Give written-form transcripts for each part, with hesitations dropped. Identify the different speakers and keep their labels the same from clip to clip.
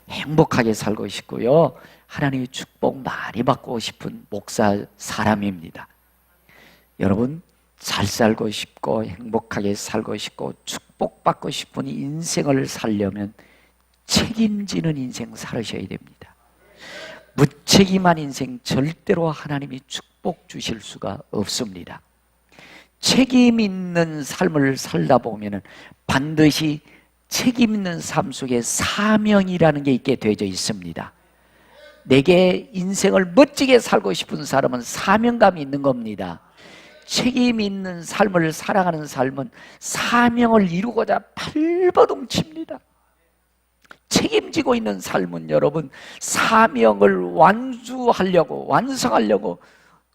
Speaker 1: 행복하게 살고 싶고요. 하나님의 축복 많이 받고 싶은 목사 사람입니다. 여러분, 잘 살고 싶고 행복하게 살고 싶고 축복받고 싶은 인생을 살려면 책임지는 인생 살으셔야 됩니다. 무책임한 인생 절대로 하나님이 축복 주실 수가 없습니다. 책임 있는 삶을 살다 보면 반드시 책임 있는 삶 속에 사명이라는 게 있게 되어져 있습니다. 내게 인생을 멋지게 살고 싶은 사람은 사명감이 있는 겁니다. 책임 있는 삶을 살아가는 삶은 사명을 이루고자 발버둥칩니다. 책임지고 있는 삶은 여러분 사명을 완성하려고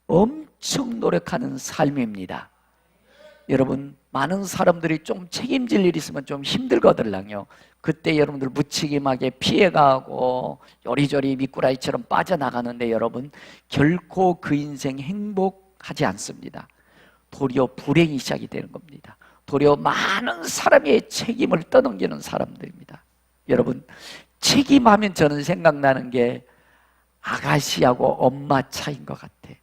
Speaker 1: 엄청 노력하는 삶입니다. 여러분, 많은 사람들이 좀 책임질 일이 있으면 좀 힘들거든요. 그때 여러분들 무책임하게 피해가고 요리조리 미꾸라지처럼 빠져나가는데 여러분 결코 그 인생 행복하지 않습니다. 도리어 불행이 시작이 되는 겁니다. 도리어 많은 사람의 책임을 떠넘기는 사람들입니다. 여러분, 책임하면 저는 생각나는 게 아가씨하고 엄마 차이인 것 같아.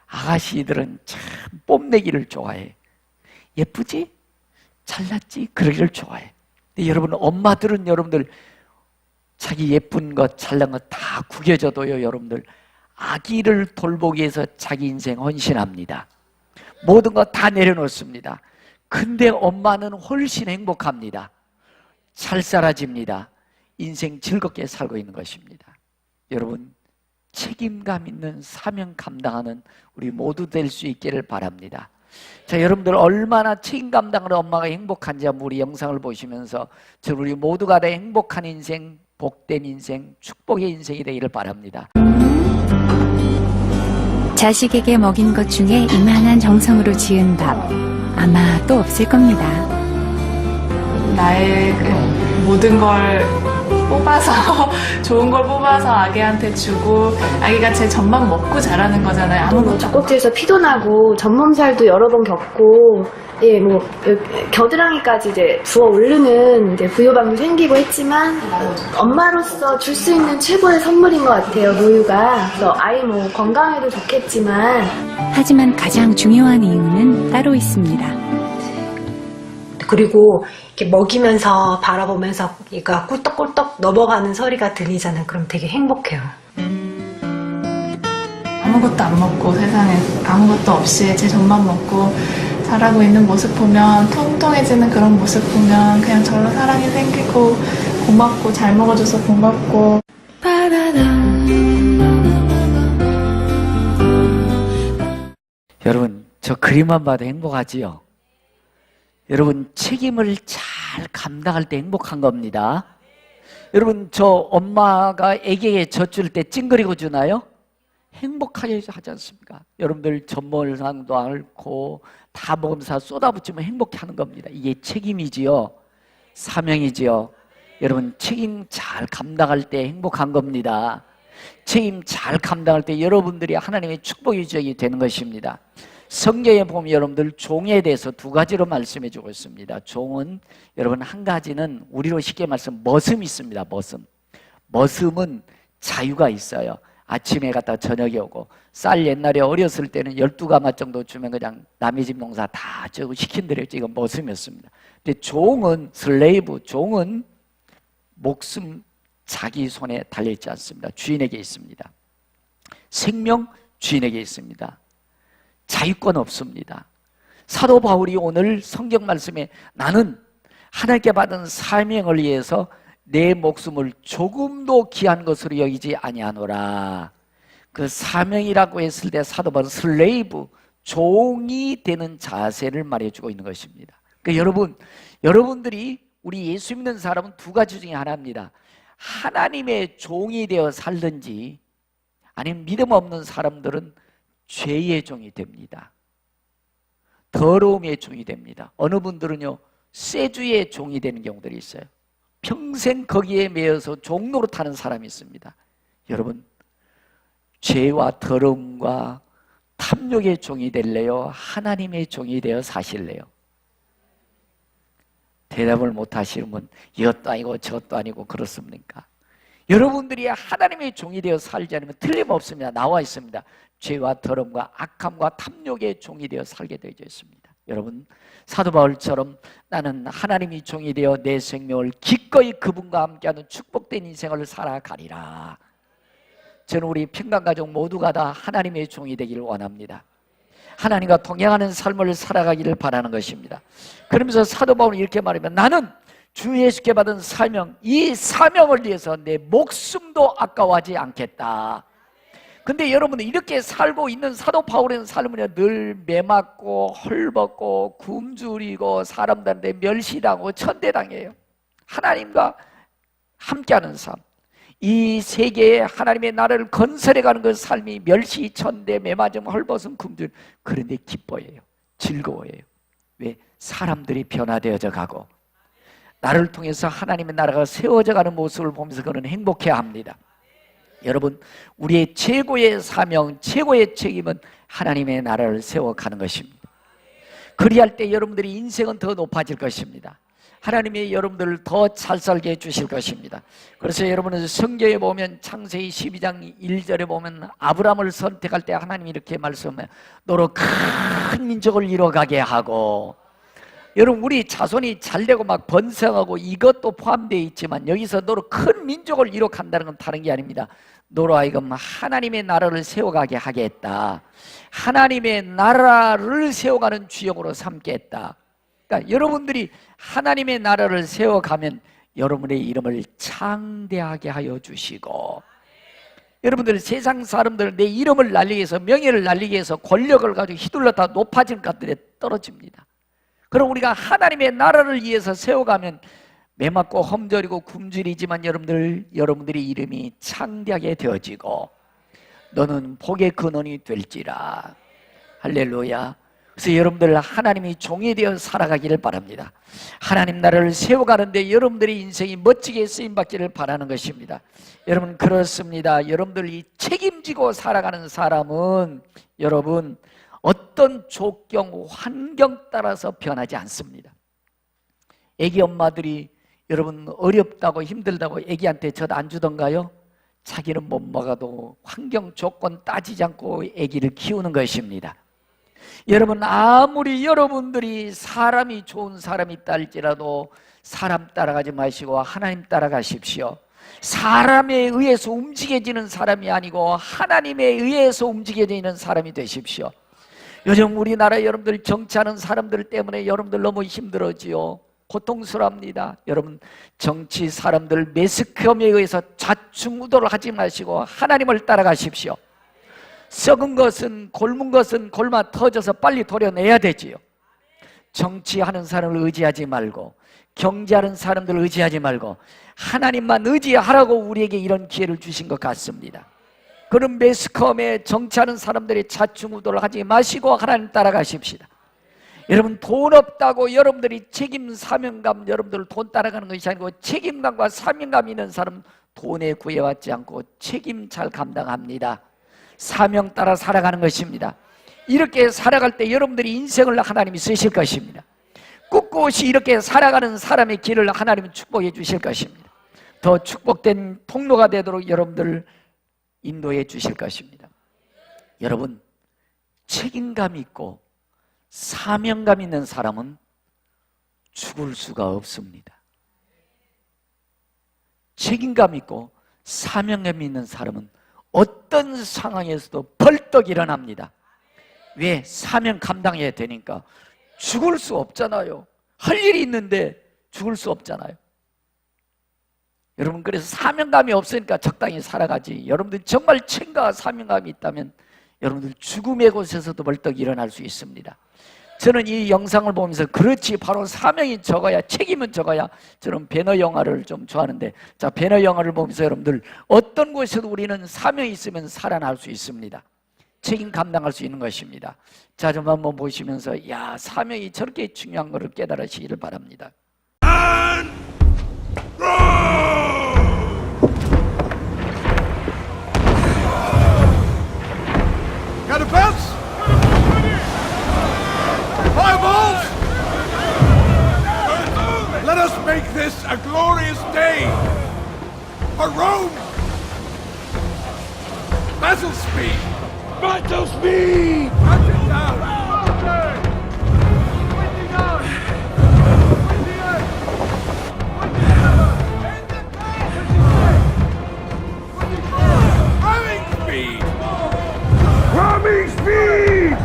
Speaker 1: 아가씨들은 참 뽐내기를 좋아해. 예쁘지? 잘났지? 그러기를 좋아해. 근데 여러분, 엄마들은 여러분들 자기 예쁜 것, 잘난 것 다 구겨져도요, 여러분들 아기를 돌보기 위해서 자기 인생 헌신합니다. 모든 것 다 내려놓습니다. 근데 엄마는 훨씬 행복합니다. 잘 살아집니다. 인생 즐겁게 살고 있는 것입니다. 여러분, 책임감 있는 사명 감당하는 우리 모두 될 수 있기를 바랍니다. 자, 여러분들 얼마나 책임 감당하는 엄마가 행복한지 한번 우리 영상을 보시면서 우리 모두가 다 행복한 인생, 복된 인생, 축복의 인생이 되기를 바랍니다.
Speaker 2: 자식에게 먹인 것 중에 이만한 정성으로 지은 밥 아마 또 없을 겁니다.
Speaker 3: 나의 모든 걸 뽑아서 좋은 걸 뽑아서 아기한테 주고 아기가 제 젖만 먹고 자라는 거잖아요. 아무것도
Speaker 4: 젖꼭지에서 피도 나고 젖몸살도 여러 번 겪고 겨드랑이까지 이제 부어 오르는 이제 부유방도 생기고 했지만 엄마로서 줄 수 있는 최고의 선물인 것 같아요. 모유가. 그래서 아이 건강에도 좋겠지만
Speaker 2: 하지만 가장 중요한 이유는 따로 있습니다.
Speaker 5: 그리고 이렇게 먹이면서 바라보면서 얘가 꿀떡꿀떡 넘어가는 소리가 들리잖아요. 그럼 되게 행복해요.
Speaker 3: 아무것도 안 먹고 세상에 아무것도 없이 제 젖만 먹고 자라고 있는 모습 보면 통통해지는 그런 모습 보면 그냥 저런 사랑이 생기고 고맙고 잘 먹어줘서 고맙고
Speaker 1: 여러분, 저 그림만 봐도 행복하지요? 여러분, 책임을 잘 감당할 때 행복한 겁니다. 여러분, 저 엄마가 애기에게 젖 줄 때 찡그리고 주나요? 행복하게 하지 않습니까? 여러분들 전몰상도 앓고 다 먹으면서 쏟아붓지면 행복해 하는 겁니다. 이게 책임이지요. 사명이지요. 여러분, 책임 잘 감당할 때 행복한 겁니다. 책임 잘 감당할 때 여러분들이 하나님의 축복의 유적이 되는 것입니다. 성경에 보면 여러분들 종에 대해서 두 가지로 말씀해 주고 있습니다. 종은 여러분 한 가지는 우리로 쉽게 말씀 머슴이 있습니다. 머슴은 자유가 있어요. 아침에 갔다 저녁에 오고 쌀 옛날에 어렸을 때는 12가마 정도 주면 그냥 남의 집 농사 다 저거 시킨 대로 했지. 이건 머슴이었습니다. 근데 종은 슬레이브, 종은 목숨 자기 손에 달려있지 않습니다. 주인에게 있습니다. 생명 주인에게 있습니다. 자유권 없습니다. 사도 바울이 오늘 성경 말씀에 나는 하나님께 받은 사명을 위해서 내 목숨을 조금도 귀한 것으로 여기지 아니하노라. 그 사명이라고 했을 때 사도 바울은 슬레이브, 종이 되는 자세를 말해주고 있는 것입니다. 그러니까 여러분들이 우리 예수 믿는 사람은 두 가지 중에 하나입니다. 하나님의 종이 되어 살든지 아니면 믿음 없는 사람들은 죄의 종이 됩니다. 더러움의 종이 됩니다. 어느 분들은요 쇠주의 종이 되는 경우들이 있어요. 평생 거기에 매여서 종노릇하는 사람이 있습니다. 여러분, 죄와 더러움과 탐욕의 종이 될래요? 하나님의 종이 되어 사실래요? 대답을 못 하시는 분 이것도 아니고 저것도 아니고 그렇습니까? 여러분들이 하나님의 종이 되어 살지 않으면 틀림없습니다. 나와 있습니다. 죄와 더러움과 악함과 탐욕의 종이 되어 살게 되어 있습니다. 여러분, 사도 바울처럼 나는 하나님의 종이 되어 내 생명을 기꺼이 그분과 함께하는 축복된 인생을 살아가리라. 저는 우리 평강가족 모두가 다 하나님의 종이 되기를 원합니다. 하나님과 동행하는 삶을 살아가기를 바라는 것입니다. 그러면서 사도 바울은 이렇게 말하면 나는 주 예수께 받은 사명, 이 사명을 위해서 내 목숨도 아까워하지 않겠다. 근데 여러분들 이렇게 살고 있는 사도 바울의 삶은 늘 매맞고 헐벗고 굶주리고 사람들한테 멸시당하고 천대당해요. 하나님과 함께하는 삶, 이 세계에 하나님의 나라를 건설해가는 그 삶이 멸시, 천대, 매맞음, 헐벗음, 굶주림, 그런데 기뻐해요. 즐거워해요. 왜? 사람들이 변화되어져 가고 나를 통해서 하나님의 나라가 세워져 가는 모습을 보면서 그는 행복해합니다. 여러분, 우리의 최고의 사명, 최고의 책임은 하나님의 나라를 세워가는 것입니다. 그리할 때 여러분들의 인생은 더 높아질 것입니다. 하나님이 여러분들을 더 잘 살게 해주실 것입니다. 그래서 여러분은 성경에 보면 창세기 12장 1절에 보면 아브라함을 선택할 때 하나님이 이렇게 말씀해요. 너로 큰 민족을 이뤄가게 하고, 여러분 우리 자손이 잘되고 막 번성하고 이것도 포함되어 있지만 여기서 너로 큰 민족을 이뤄간다는 건 다른 게 아닙니다. 너로 하여금 하나님의 나라를 세워가게 하겠다. 하나님의 나라를 세워가는 주역으로 삼겠다. 그러니까 여러분들이 하나님의 나라를 세워가면 여러분의 이름을 창대하게 하여 주시고, 여러분들 세상 사람들 내 이름을 날리기 위해서, 명예를 날리기 위해서 권력을 가지고 휘둘러 다 높아진 것들에 떨어집니다. 그럼 우리가 하나님의 나라를 위해서 세워가면 매맞고 험저리고 굶주리지만 여러분들의 이름이 창대하게 되어지고 너는 복의 근원이 될지라. 할렐루야. 그래서 여러분들 하나님이 종이 되어 살아가기를 바랍니다. 하나님 나라를 세워가는데 여러분들의 인생이 멋지게 쓰임받기를 바라는 것입니다. 여러분 그렇습니다. 여러분들이 책임지고 살아가는 사람은 여러분 어떤 조경, 환경 따라서 변하지 않습니다. 애기 엄마들이 여러분 어렵다고 힘들다고 애기한테 젖 안 주던가요? 자기는 못 먹어도 환경 조건 따지지 않고 애기를 키우는 것입니다. 여러분 아무리 여러분들이 사람이 좋은 사람이 있다 할지라도 사람 따라가지 마시고 하나님 따라가십시오. 사람에 의해서 움직여지는 사람이 아니고 하나님에 의해서 움직여지는 사람이 되십시오. 요즘 우리나라 여러분들 정치하는 사람들 때문에 여러분들 너무 힘들어지요. 고통스럽습니다. 여러분 정치 사람들 매스컴에 의해서 좌충우돌을 하지 마시고 하나님을 따라가십시오. 썩은 것은 골문 것은 골마 터져서 빨리 도려내야 되지요. 정치하는 사람을 의지하지 말고 경제하는 사람들을 의지하지 말고 하나님만 의지하라고 우리에게 이런 기회를 주신 것 같습니다. 그런 매스컴에 정치하는 사람들이 좌충우돌을 하지 마시고 하나님 따라가십시다. 여러분 돈 없다고 여러분들이 책임 사명감, 여러분들 돈 따라가는 것이 아니고 책임감과 사명감 있는 사람은 돈에 구애받지 않고 책임 잘 감당합니다. 사명 따라 살아가는 것입니다. 이렇게 살아갈 때 여러분들이 인생을 하나님이 쓰실 것입니다. 꿋꿋이 이렇게 살아가는 사람의 길을 하나님은 축복해 주실 것입니다. 더 축복된 통로가 되도록 여러분들 인도해 주실 것입니다. 여러분 책임감 있고 사명감 있는 사람은 죽을 수가 없습니다. 책임감 있고 사명감 있는 사람은 어떤 상황에서도 벌떡 일어납니다. 왜? 사명 감당해야 되니까. 죽을 수 없잖아요. 할 일이 있는데 죽을 수 없잖아요. 여러분 그래서 사명감이 없으니까 적당히 살아가지. 여러분들 정말 책임과 사명감이 있다면 여러분들 죽음의 곳에서도 벌떡 일어날 수 있습니다. 저는 이 영상을 보면서 그렇지 바로 사명이 적어야 책임은 적어야. 저는 배너 영화를 좀 좋아하는데 자 배너 영화를 보면서 여러분들 어떤 곳에서도 우리는 사명이 있으면 살아날 수 있습니다. 책임 감당할 수 있는 것입니다. 자 좀 한번 보시면서 야 사명이 저렇게 중요한 것을 깨달으시기를 바랍니다.
Speaker 6: Got a pass? Fireballs! Let us make this a glorious day, a Rome! Battle speed! Battle speed! Back it down! Ramming speed! Ramming speed!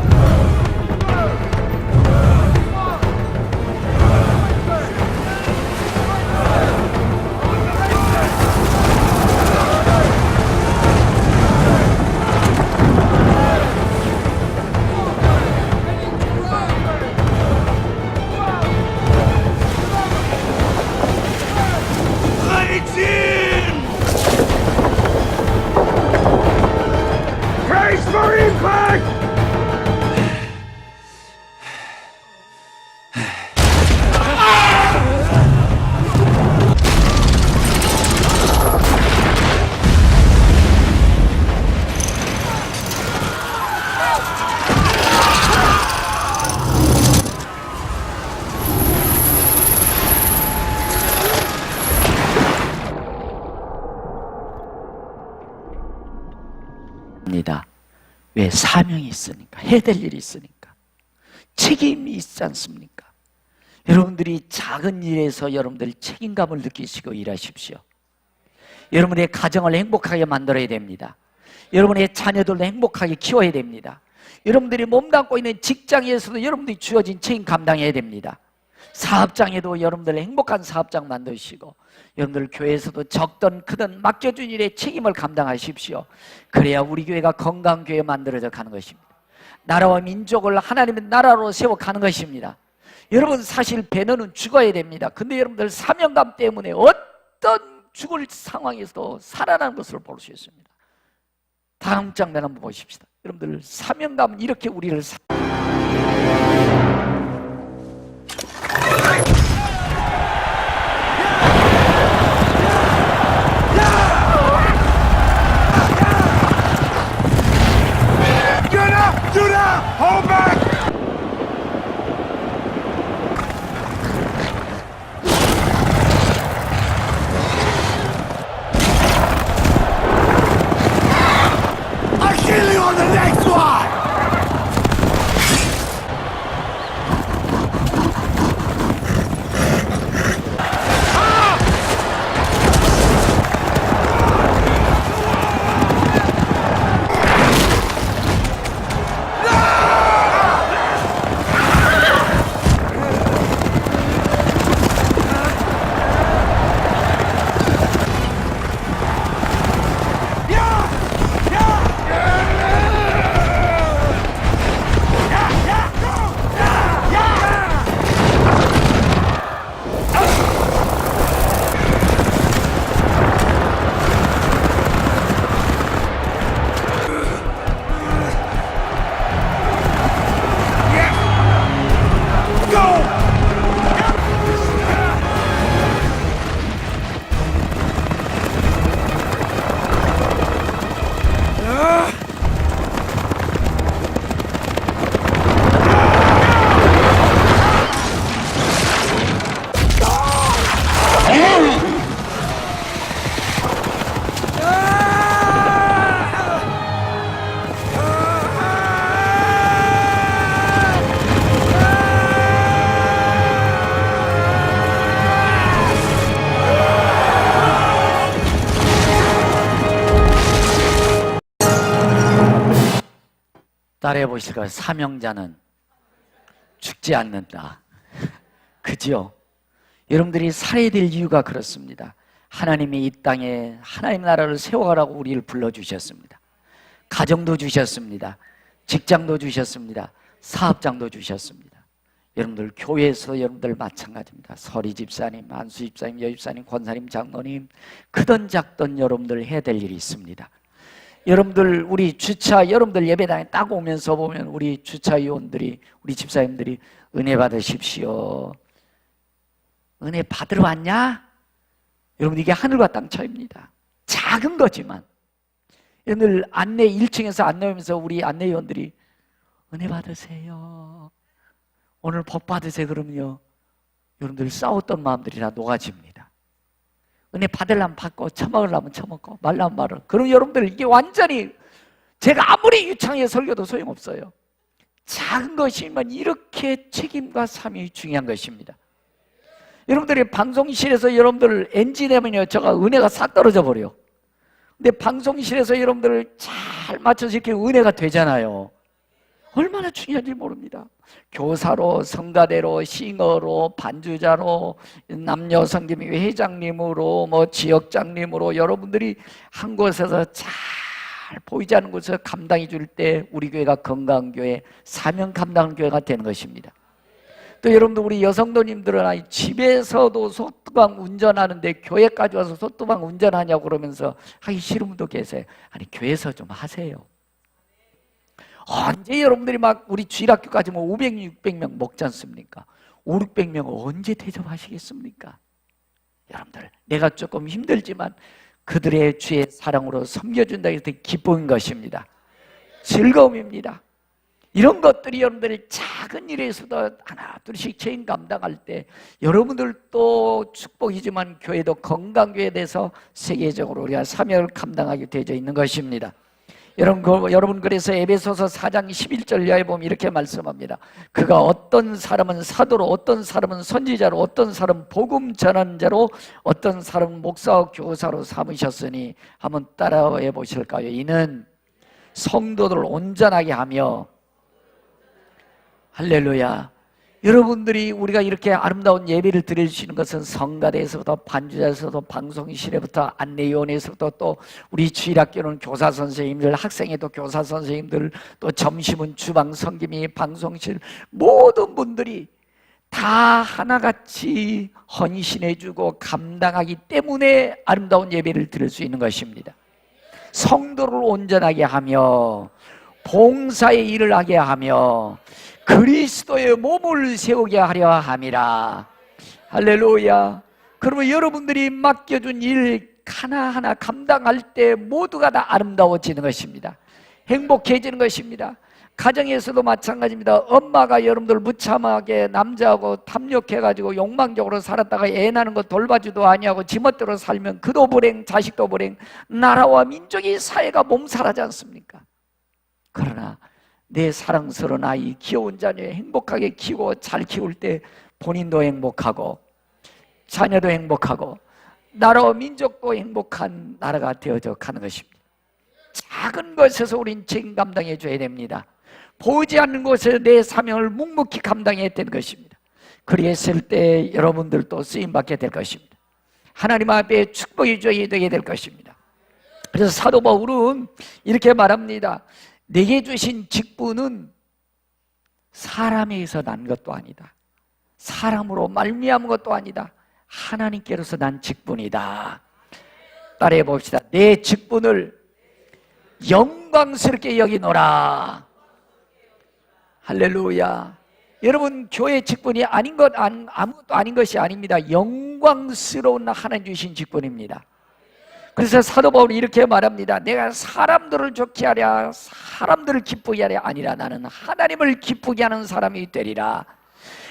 Speaker 6: Legs in! Brace for impact!
Speaker 1: 입니다. 왜? 사명이 있으니까, 해야 될 일이 있으니까, 책임이 있지 않습니까? 여러분들이 작은 일에서 여러분들 책임감을 느끼시고 일하십시오. 여러분의 가정을 행복하게 만들어야 됩니다. 여러분의 자녀들도 행복하게 키워야 됩니다. 여러분들이 몸담고 있는 직장에서도 여러분들이 주어진 책임 감당해야 됩니다. 사업장에도 여러분들 행복한 사업장 만드시고, 여러분들 교회에서도 적든 크든 맡겨준 일에 책임을 감당하십시오. 그래야 우리 교회가 건강한 교회 만들어져 가는 것입니다. 나라와 민족을 하나님의 나라로 세워가는 것입니다. 여러분, 사실 배너는 죽어야 됩니다. 근데 여러분들 사명감 때문에 어떤 죽을 상황에서도 살아나는 것을 볼 수 있습니다. 다음 장면 한번 보십시다. 여러분들 사명감은 이렇게 우리를
Speaker 6: Judah! Hold back! I'll kill you on the next one!
Speaker 1: 따라해 보실까요? 사명자는 죽지 않는다. 그죠? 여러분들이 살아야 될 이유가 그렇습니다. 하나님이 이 땅에 하나님 나라를 세워가라고 우리를 불러주셨습니다. 가정도 주셨습니다. 직장도 주셨습니다. 사업장도 주셨습니다. 여러분들 교회에서 여러분들 마찬가지입니다. 서리 집사님, 안수 집사님, 여 집사님, 권사님, 장로님, 크든 작든 여러분들 해야 될 일이 있습니다. 여러분들 우리 주차 여러분들 예배당에 딱 오면서 보면 우리 주차위원들이 우리 집사님들이 은혜 받으십시오. 은혜 받으러 왔냐? 여러분 이게 하늘과 땅 차이입니다. 작은 거지만 여러분들 안내 1층에서 안내하면서 우리 안내위원들이 은혜 받으세요. 오늘 복 받으세요. 그러면요 여러분들 싸웠던 마음들이 다 녹아집니다. 은혜 받으려면 받고 처먹으려면 처먹고 말라면 말을. 그럼 여러분들 이게 완전히 제가 아무리 유창하게 설교도 소용없어요. 작은 것이면 이렇게 책임과 삶이 중요한 것입니다. 여러분들이 방송실에서 여러분들 NG 되면요, 제가 은혜가 싹 떨어져 버려요. 근데 방송실에서 여러분들을 잘 맞춰서 이렇게 은혜가 되잖아요. 얼마나 중요한지 모릅니다. 교사로, 성가대로, 싱어로, 반주자로, 남녀 성김회 회장님으로, 뭐 지역장님으로 여러분들이 한 곳에서 잘 보이지 않는 곳에서 감당해 줄 때 우리 교회가 건강한 교회, 사명 감당하는 교회가 되는 것입니다. 또 여러분들 우리 여성도님들은 집에서도 소뚜방 운전하는데 교회까지 와서 소뚜방 운전하냐고 그러면서 하기 싫은 분도 계세요. 아니 교회에서 좀 하세요. 언제 여러분들이 막 우리 주일학교까지 뭐 500명, 600명 먹지 않습니까? 5, 600명 언제 대접하시겠습니까? 여러분들 내가 조금 힘들지만 그들의 주의 사랑으로 섬겨준다 해서 기쁨인 것입니다. 즐거움입니다. 이런 것들이 여러분들이 작은 일에서도 하나 둘씩 책임 감당할 때 여러분들도 축복이지만 교회도 건강교회에 대해서 세계적으로 우리가 사명을 감당하게 되어 있는 것입니다. 여러분 그래서 에베소서 4장 11절 이하에 보면 이렇게 말씀합니다. 그가 어떤 사람은 사도로, 어떤 사람은 선지자로, 어떤 사람은 복음 전하는 자로, 어떤 사람은 목사와 교사로 삼으셨으니 한번 따라해 보실까요? 이는 성도들을 온전하게 하며, 할렐루야. 여러분들이 우리가 이렇게 아름다운 예배를 드릴 수 있는 것은 성가대에서부터 반주자에서부터 방송실에부터 안내위원회에서부터 또 우리 주일학교는 교사 선생님들, 학생회도 교사 선생님들, 또 점심은 주방 성김이 방송실 모든 분들이 다 하나같이 헌신해주고 감당하기 때문에 아름다운 예배를 드릴 수 있는 것입니다. 성도를 온전하게 하며 봉사의 일을 하게 하며 그리스도의 몸을 세우게 하려 함이라. 할렐루야. 그러면 여러분들이 맡겨준 일 하나하나 감당할 때 모두가 다 아름다워지는 것입니다. 행복해지는 것입니다. 가정에서도 마찬가지입니다. 엄마가 여러분들 무참하게 남자하고 탐욕해가지고 욕망적으로 살았다가 애 낳는 거 돌봐주도 아니하고 지멋대로 살면 그도 불행, 자식도 불행, 나라와 민족이, 사회가 몸살하지 않습니까? 그러나 내 사랑스러운 아이, 귀여운 자녀 행복하게 키우고 잘 키울 때 본인도 행복하고 자녀도 행복하고 나라와 민족도 행복한 나라가 되어져 가는 것입니다. 작은 것에서 우린 책임 감당해 줘야 됩니다. 보이지 않는 곳에서 내 사명을 묵묵히 감당해야 되는 것입니다. 그랬을 때 여러분들도 쓰임받게 될 것입니다. 하나님 앞에 축복이 되게 될 것입니다. 그래서 사도 바울은 이렇게 말합니다. 내게 주신 직분은 사람에게서 난 것도 아니다. 사람으로 말미암은 것도 아니다. 하나님께로서 난 직분이다. 따라해 봅시다. 내 직분을 영광스럽게 여기노라. 할렐루야. 여러분 교회 직분이 아닌 것 아무것도 아닌 것이 아닙니다. 영광스러운 하나님 주신 직분입니다. 그래서 사도 바울이 이렇게 말합니다. 내가 사람들을 좋게 하랴 사람들을 기쁘게 하랴 아니라 나는 하나님을 기쁘게 하는 사람이 되리라.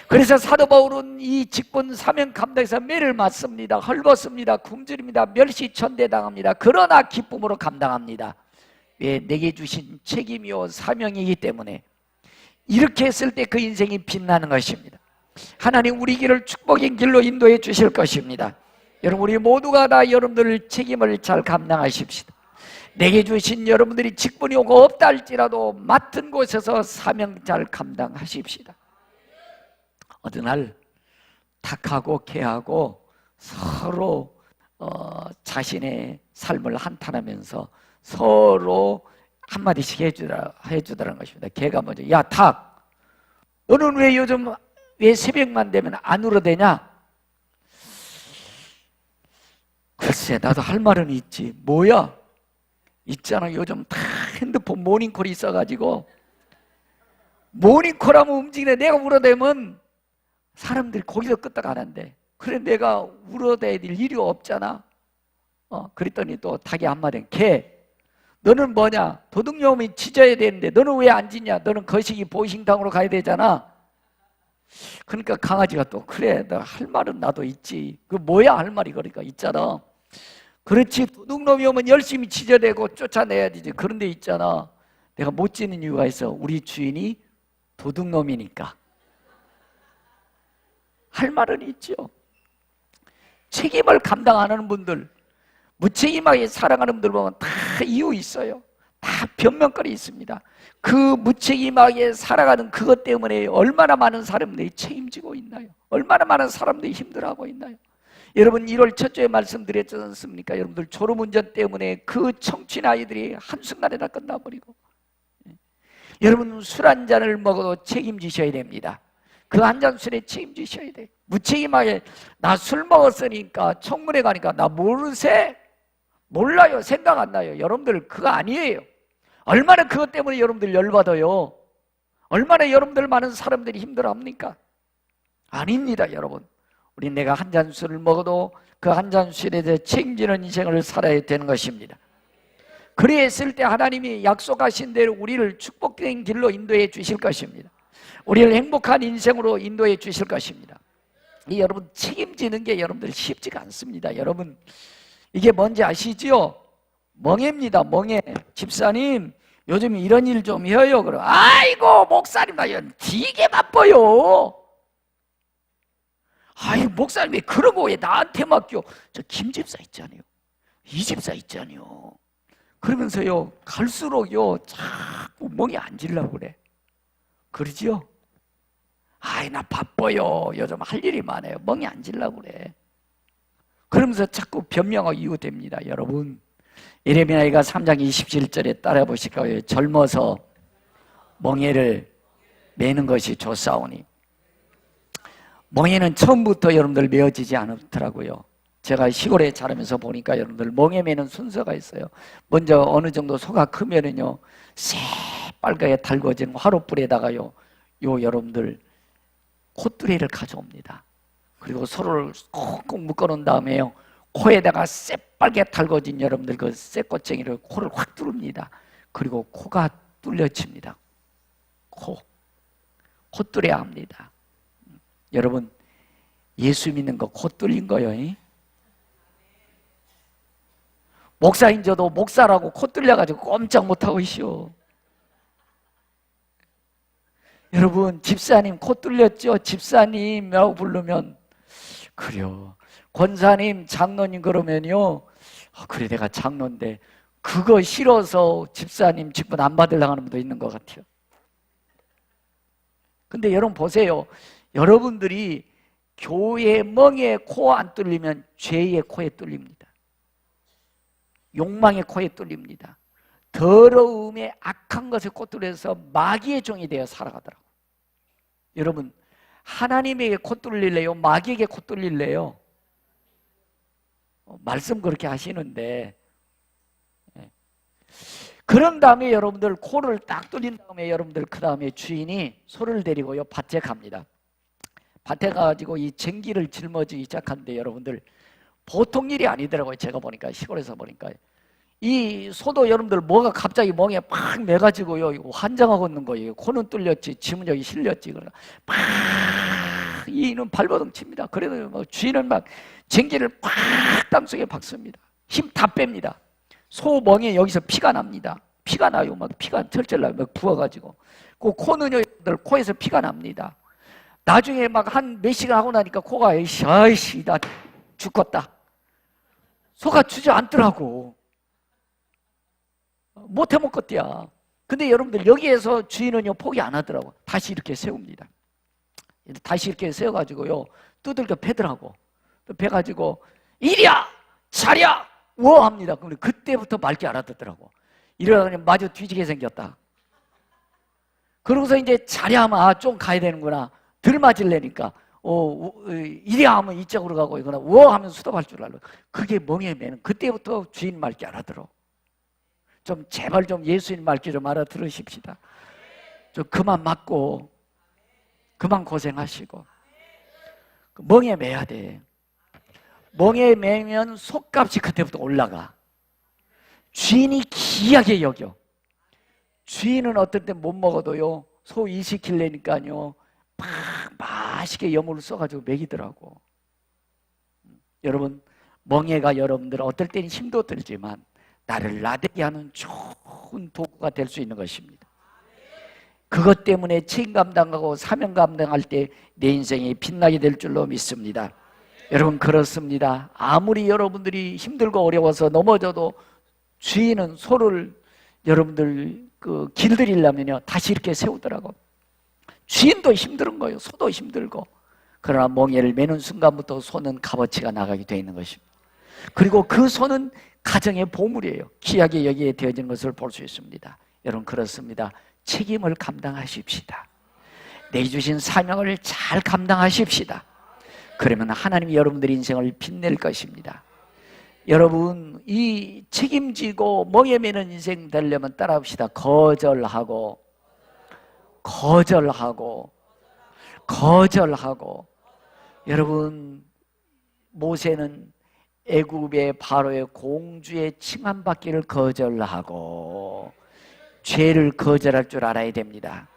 Speaker 1: 그래서 사도 바울은 이 직분 사명 감당해서 매를 맞습니다. 헐벗습니다. 굶주립니다. 멸시천대당합니다. 그러나 기쁨으로 감당합니다. 왜? 내게 주신 책임이요 사명이기 때문에. 이렇게 했을 때 그 인생이 빛나는 것입니다. 하나님 우리 길을 축복의 길로 인도해 주실 것입니다. 여러분 우리 모두가 다 여러분들 책임을 잘 감당하십시다. 내게 주신 여러분들이 직분이 오고 없다 할지라도 맡은 곳에서 사명 잘 감당하십시다. 어느 날 탁하고 개하고 서로 자신의 삶을 한탄하면서 서로 한마디씩 해주더라는 것입니다. 개가 먼저 야 탁 너는 왜 요즘 왜 새벽만 되면 안 울어대냐? 글쎄 나도 할 말은 있지. 뭐야? 있잖아 요즘 다 핸드폰 모닝콜이 있어가지고 모닝콜하면 움직이네. 내가 울어대면 사람들이 거기서 끄떡 안 한대. 그래 내가 울어대야 될 일이 없잖아. 그랬더니 또 닭이 한마디 개 너는 뭐냐? 도둑놈이 짖어야 되는데 너는 왜 안 짖냐? 너는 거시기 보신당으로 가야 되잖아. 그러니까 강아지가 또 그래 너 할 말은 나도 있지. 그 뭐야 할 말이 그러니까 있잖아. 그렇지, 도둑놈이 오면 열심히 치저대고 쫓아내야 되지. 그런데 있잖아, 내가 못 지는 이유가 있어. 우리 주인이 도둑놈이니까. 할 말은 있죠. 책임을 감당 안 하는 분들, 무책임하게 살아가는 분들 보면 다 이유 있어요. 다 변명거리 있습니다. 그 무책임하게 살아가는 그것 때문에 얼마나 많은 사람들이 책임지고 있나요? 얼마나 많은 사람들이 힘들어하고 있나요? 여러분, 1월 첫 주에 말씀드렸지 않습니까? 여러분들 졸음운전 때문에 그 청춘 아이들이 한순간에 다 끝나버리고, 여러분 술 한 잔을 먹어도 책임지셔야 됩니다. 그 한 잔 술에 책임지셔야 돼. 무책임하게 나 술 먹었으니까 청문회 가니까 나 모르세? 몰라요. 생각 안 나요. 여러분들 그거 아니에요. 얼마나 그것 때문에 여러분들 열받아요. 얼마나 여러분들 많은 사람들이 힘들어합니까? 아닙니다, 여러분. 우리 내가 한 잔 술을 먹어도 그 한 잔 술에 대해 책임지는 인생을 살아야 되는 것입니다. 그랬을 때 하나님이 약속하신 대로 우리를 축복된 길로 인도해 주실 것입니다. 우리를 행복한 인생으로 인도해 주실 것입니다. 이 여러분, 책임지는 게 여러분들 쉽지가 않습니다. 여러분, 이게 뭔지 아시죠? 멍해입니다. 멍해. 집사님, 요즘 이런 일 좀 해요. 그럼 아이고 목사님 나 되게 바빠요. 아이 목사님이 그런 거 왜 나한테 맡겨? 저 김 집사 있잖아요. 이 집사 있잖아요. 그러면서요 갈수록요 자꾸 멍이 앉으려고 그래. 그러지요? 아이 나 바빠요. 요즘 할 일이 많아요. 멍이 앉으려고 그래. 그러면서 자꾸 변명하고 이유됩니다. 여러분, 예레미야가 3장 27절에 따라 보실까요? 젊어서 멍에를 매는 것이 좋사오니. 멍에는 처음부터 여러분들 메어지지 않더라고요. 제가 시골에 자라면서 보니까 여러분들 멍에 매는 순서가 있어요. 먼저 어느 정도 소가 크면은요 새빨갛게 달궈진 화롯불에다가요 여러분들 콧뚜레를 가져옵니다. 그리고 소를 콕콕 묶어놓은 다음에요 코에다가 새빨게 달궈진 여러분들 그 쇠꼬챙이를 코를 확 뚫습니다. 그리고 코가 뚫려집니다. 콧뚜레 합니다. 여러분, 예수 믿는 거 코 뚫린 거요. 목사인 저도 목사라고 코 뚫려가지고 꼼짝 못하고 있어. 여러분, 집사님 코 뚫렸죠? 집사님이라고 부르면 그래요. 권사님, 장로님 그러면요 그래 내가 장로인데 그거 싫어서 집사님 직분 안 받으려고 하는 분도 있는 것 같아요. 근데 여러분 보세요. 여러분들이 교회 멍에 코 안 뚫리면 죄의 코에 뚫립니다. 욕망의 코에 뚫립니다. 더러움의 악한 것에 코 뚫려서 마귀의 종이 되어 살아가더라고요. 여러분, 하나님에게 코 뚫릴래요? 마귀에게 코 뚫릴래요? 말씀 그렇게 하시는데, 그런 다음에 여러분들 코를 딱 뚫린 다음에 여러분들 그 다음에 주인이 소를 데리고요 밭에 갑니다. 밭에 가가지고 이 쟁기를 짊어지기 시작하는데 여러분들 보통 일이 아니더라고요. 제가 보니까 시골에서 보니까 이 소도 여러분들 뭐가 갑자기 멍에 팍 매가지고요 환장하고 있는 거예요. 코는 뚫렸지 짐은 여기 실렸지. 그러니까 팍 이는 발버둥 칩니다. 그래도 뭐 주인은 막 쟁기를 팍 땅속에 박습니다. 힘 다 뺍니다. 소 멍에 여기서 피가 납니다. 피가 나요. 막 피가 철철 나요. 막 부어가지고 그 코는 여러분들 코에서 피가 납니다. 나중에 막 한 몇 시간 하고 나니까 코가 아이씨 나 죽겠다. 소가 주저앉더라고. 못해 먹겠대야. 근데 여러분들 여기에서 주인은요 포기 안 하더라고. 다시 이렇게 세웁니다. 다시 이렇게 세워가지고요 두들겨 패더라고. 패가지고 이리야 자리야 우어 합니다. 그런데 그때부터 맑게 알아듣더라고. 이러다가 마저 뒤지게 생겼다. 그러고서 이제 자리야 하면 좀 가야 되는구나. 덜 맞을래니까 이리야 하면 이쪽으로 가고 이거나 우어 하면 수답할 줄 알고. 그게 멍에 매는 그때부터 주인 맑게 알아들어. 좀 제발 좀 예수님 맑게 좀 알아들으십시다. 좀 그만 맞고 그만 고생하시고 멍에 매야 돼. 멍에 매면 속값이 그때부터 올라가. 주인이 귀하게 여겨. 주인은 어떨 때 못 먹어도요 소 이식킬래니까요 막 맛있게 여물을 써가지고 먹이더라고. 여러분, 멍해가 여러분들 어떨 때는 힘도 들지만 나를 나대게 하는 좋은 도구가 될 수 있는 것입니다. 그것 때문에 책임 감당하고 사명 감당할 때 내 인생이 빛나게 될 줄로 믿습니다. 여러분, 그렇습니다. 아무리 여러분들이 힘들고 어려워서 넘어져도 주인은 소를 여러분들 길들이려면요 다시 이렇게 세우더라고. 주인도 힘든 거예요. 소도 힘들고. 그러나 멍에를 매는 순간부터 소는 값어치가 나가게 되어 있는 것입니다. 그리고 그 소는 가정의 보물이에요. 귀하게 여기에 되어지는 것을 볼 수 있습니다. 여러분, 그렇습니다. 책임을 감당하십시다. 내주신 사명을 잘 감당하십시다. 그러면 하나님이 여러분들의 인생을 빛낼 것입니다. 여러분, 이 책임지고 멍에 매는 인생 되려면 따라합시다. 거절하고 여러분, 모세는 애굽의 바로의 공주의 칭함받기를 거절하고 죄를 거절할 줄 알아야 됩니다.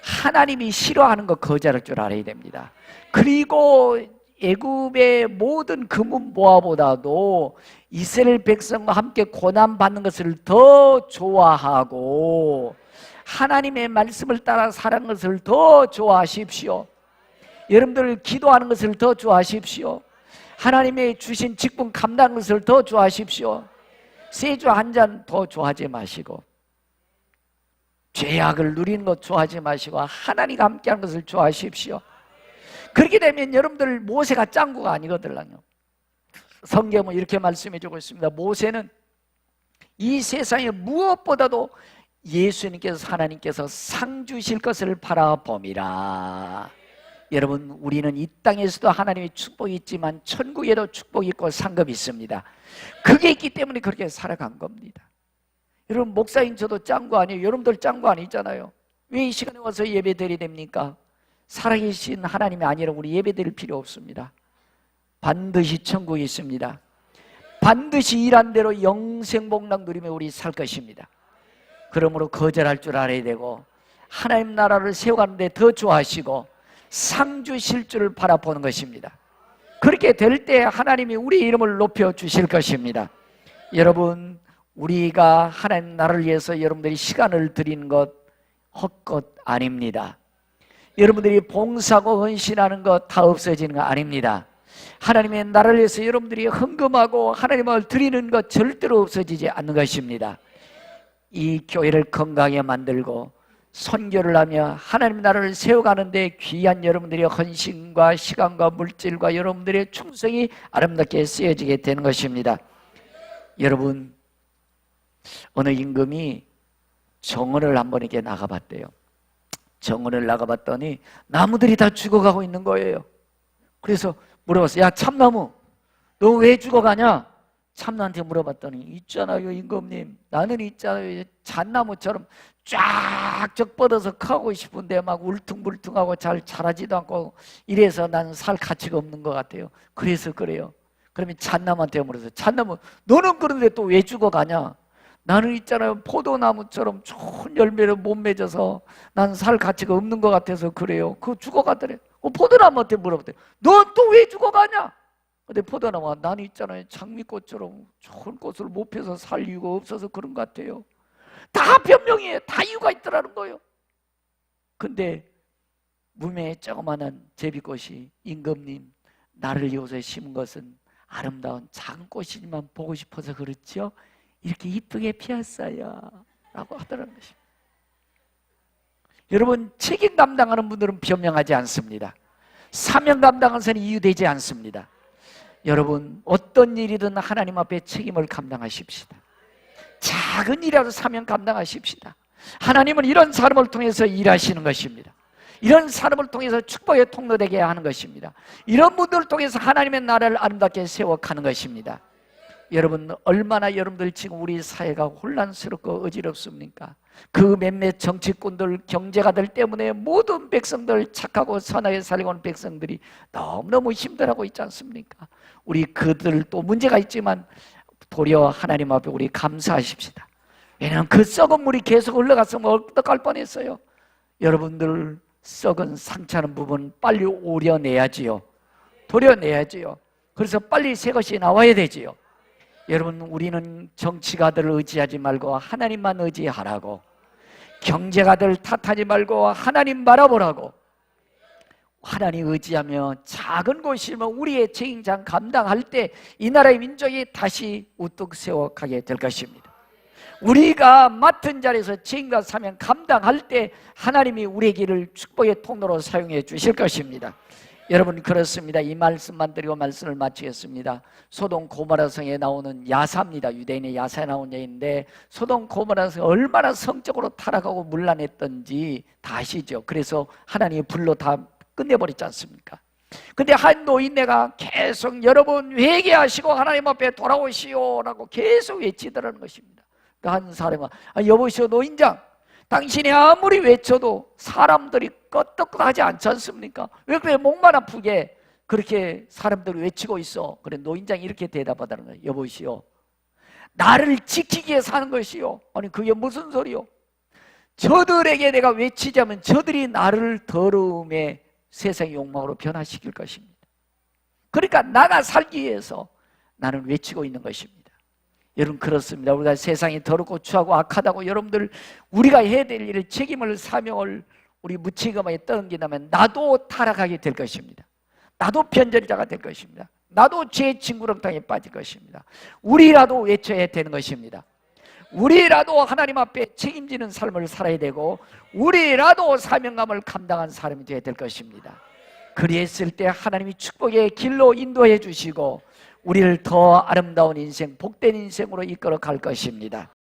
Speaker 1: 하나님이 싫어하는 거 거절할 줄 알아야 됩니다. 그리고 애굽의 모든 금은 모아보다도 이스라엘 백성과 함께 고난받는 것을 더 좋아하고 하나님의 말씀을 따라 살아가는 것을 더 좋아하십시오. 여러분들 기도하는 것을 더 좋아하십시오. 하나님의 주신 직분 감당하는 것을 더 좋아하십시오. 세주 한 잔 더 좋아하지 마시고 죄악을 누리는 것 좋아하지 마시고 하나님과 함께하는 것을 좋아하십시오. 그렇게 되면 여러분들 모세가 짱구가 아니거든요. 성경은 이렇게 말씀해 주고 있습니다. 모세는 이 세상에 무엇보다도 예수님께서 하나님께서 상 주실 것을 바라봄이라. 여러분, 우리는 이 땅에서도 하나님의 축복이 있지만 천국에도 축복이 있고 상급이 있습니다. 그게 있기 때문에 그렇게 살아간 겁니다. 여러분, 목사인 저도 짱구 아니에요. 여러분들 짱구 아니잖아요. 왜 이 시간에 와서 예배 드려야 됩니까? 살아계신 하나님이 아니라 우리 예배 드릴 필요 없습니다. 반드시 천국이 있습니다. 반드시 일한 대로 영생복락 누리며 우리 살 것입니다. 그러므로 거절할 줄 알아야 되고 하나님 나라를 세워가는 데 더 좋아하시고 상 주실 줄을 바라보는 것입니다. 그렇게 될 때 하나님이 우리 이름을 높여주실 것입니다. 여러분, 우리가 하나님 나라를 위해서 여러분들이 시간을 드리는 것 헛것 아닙니다. 여러분들이 봉사하고 헌신하는 것 다 없어지는 거 아닙니다. 하나님의 나라를 위해서 여러분들이 헌금하고 하나님을 드리는 것 절대로 없어지지 않는 것입니다. 이 교회를 건강하게 만들고 선교를 하며 하나님 나라를 세워가는데 귀한 여러분들의 헌신과 시간과 물질과 여러분들의 충성이 아름답게 쓰여지게 되는 것입니다. 여러분, 어느 임금이 정원을 한번 이렇게 나가봤대요. 정원을 나가봤더니 나무들이 다 죽어가고 있는 거예요. 그래서 물어봤어요. 야, 참나무, 너 왜 죽어가냐? 참나한테 물어봤더니 있잖아요, 임금님. 나는 있잖아요, 잣나무처럼 쫙쫙 뻗어서 크고 싶은데 막 울퉁불퉁하고 잘 자라지도 않고 이래서 나는 살 가치가 없는 것 같아요. 그래서 그래요. 그러면 잣나무한테 물어서 잣나무, 너는 그런데 또 왜 죽어가냐? 나는 있잖아요, 포도나무처럼 좋은 열매를 못 맺어서 난 살 가치가 없는 것 같아서 그래요. 그거 죽어가더래. 포도나무한테 물어봤대요. 넌 또 왜 죽어가냐? 근데 포도나무가 나는 있잖아요, 장미꽃처럼 좋은 꽃을 못 펴서 살 이유가 없어서 그런 것 같아요. 다 변명이에요. 다 이유가 있더라는 거예요. 근데 무명의 조그마한 제비꽃이 임금님, 나를 위해서 심은 것은 아름다운 작은 꽃이지만 보고 싶어서 그렇죠? 이렇게 이쁘게 피었어요 라고 하더라는 것입니다. 여러분, 책임 감당하는 분들은 변명하지 않습니다. 사명 감당하는 사람은 이유되지 않습니다. 여러분, 어떤 일이든 하나님 앞에 책임을 감당하십시다. 작은 일이라도 사명 감당하십시다. 하나님은 이런 사람을 통해서 일하시는 것입니다. 이런 사람을 통해서 축복의 통로되게 하는 것입니다. 이런 분들을 통해서 하나님의 나라를 아름답게 세워가는 것입니다. 여러분, 얼마나 여러분들 지금 우리 사회가 혼란스럽고 어지럽습니까? 그 몇몇 정치꾼들, 경제가들 때문에 모든 백성들, 착하고 선하게 살고 있는 백성들이 너무너무 힘들어하고 있지 않습니까? 우리 그들도 문제가 있지만 도리어 하나님 앞에 우리 감사하십시다. 왜냐하면 그 썩은 물이 계속 흘러갔으면 어떡할 뻔했어요. 여러분들 썩은 상처하는 부분 빨리 오려내야지요. 도려내야지요. 그래서 빨리 새 것이 나와야 되지요. 여러분, 우리는 정치가들을 의지하지 말고 하나님만 의지하라고, 경제가들 탓하지 말고 하나님 바라보라고, 하나님 의지하며 작은 곳이면 우리의 책임장 감당할 때 이 나라의 민족이 다시 우뚝 세워가게 될 것입니다. 우리가 맡은 자리에서 책임과 사명 감당할 때 하나님이 우리의 길을 축복의 통로로 사용해 주실 것입니다. 여러분, 그렇습니다. 이 말씀만 드리고 말씀을 마치겠습니다. 소돔 고모라 성에 나오는 야사입니다. 유대인의 야사에 나온 얘기인데, 소돔 고모라 성이 얼마나 성적으로 타락하고 문란했던지 다 아시죠? 그래서 하나님이 불로 다 끝내버렸지 않습니까? 근데 한 노인네가 계속 여러분 회개하시고 하나님 앞에 돌아오시오라고 계속 외치더라는 것입니다. 한 사람은 여보시오 노인장, 당신이 아무리 외쳐도 사람들이 끄떡하지 않지 않습니까? 왜 그래 목만 아프게 그렇게 사람들이 외치고 있어? 그래 노인장이 이렇게 대답하다는 거예요. 여보시오, 나를 지키기 위해 사는 것이요. 아니 그게 무슨 소리요? 저들에게 내가 외치자면 저들이 나를 더러움의 세상의 욕망으로 변화시킬 것입니다. 그러니까 나가 살기 위해서 나는 외치고 있는 것입니다. 여러분, 그렇습니다. 우리가 세상이 더럽고 추하고 악하다고 여러분들 우리가 해야 될 일을, 책임을, 사명을 우리 무책임하게 떠넘긴다면 나도 타락하게 될 것입니다. 나도 변절자가 될 것입니다. 나도 죄의 징구렁탕에 빠질 것입니다. 우리라도 외쳐야 되는 것입니다. 우리라도 하나님 앞에 책임지는 삶을 살아야 되고, 우리라도 사명감을 감당한 사람이 되어야 될 것입니다. 그리했을 때 하나님이 축복의 길로 인도해 주시고 우리를 더 아름다운 인생, 복된 인생으로 이끌어 갈 것입니다.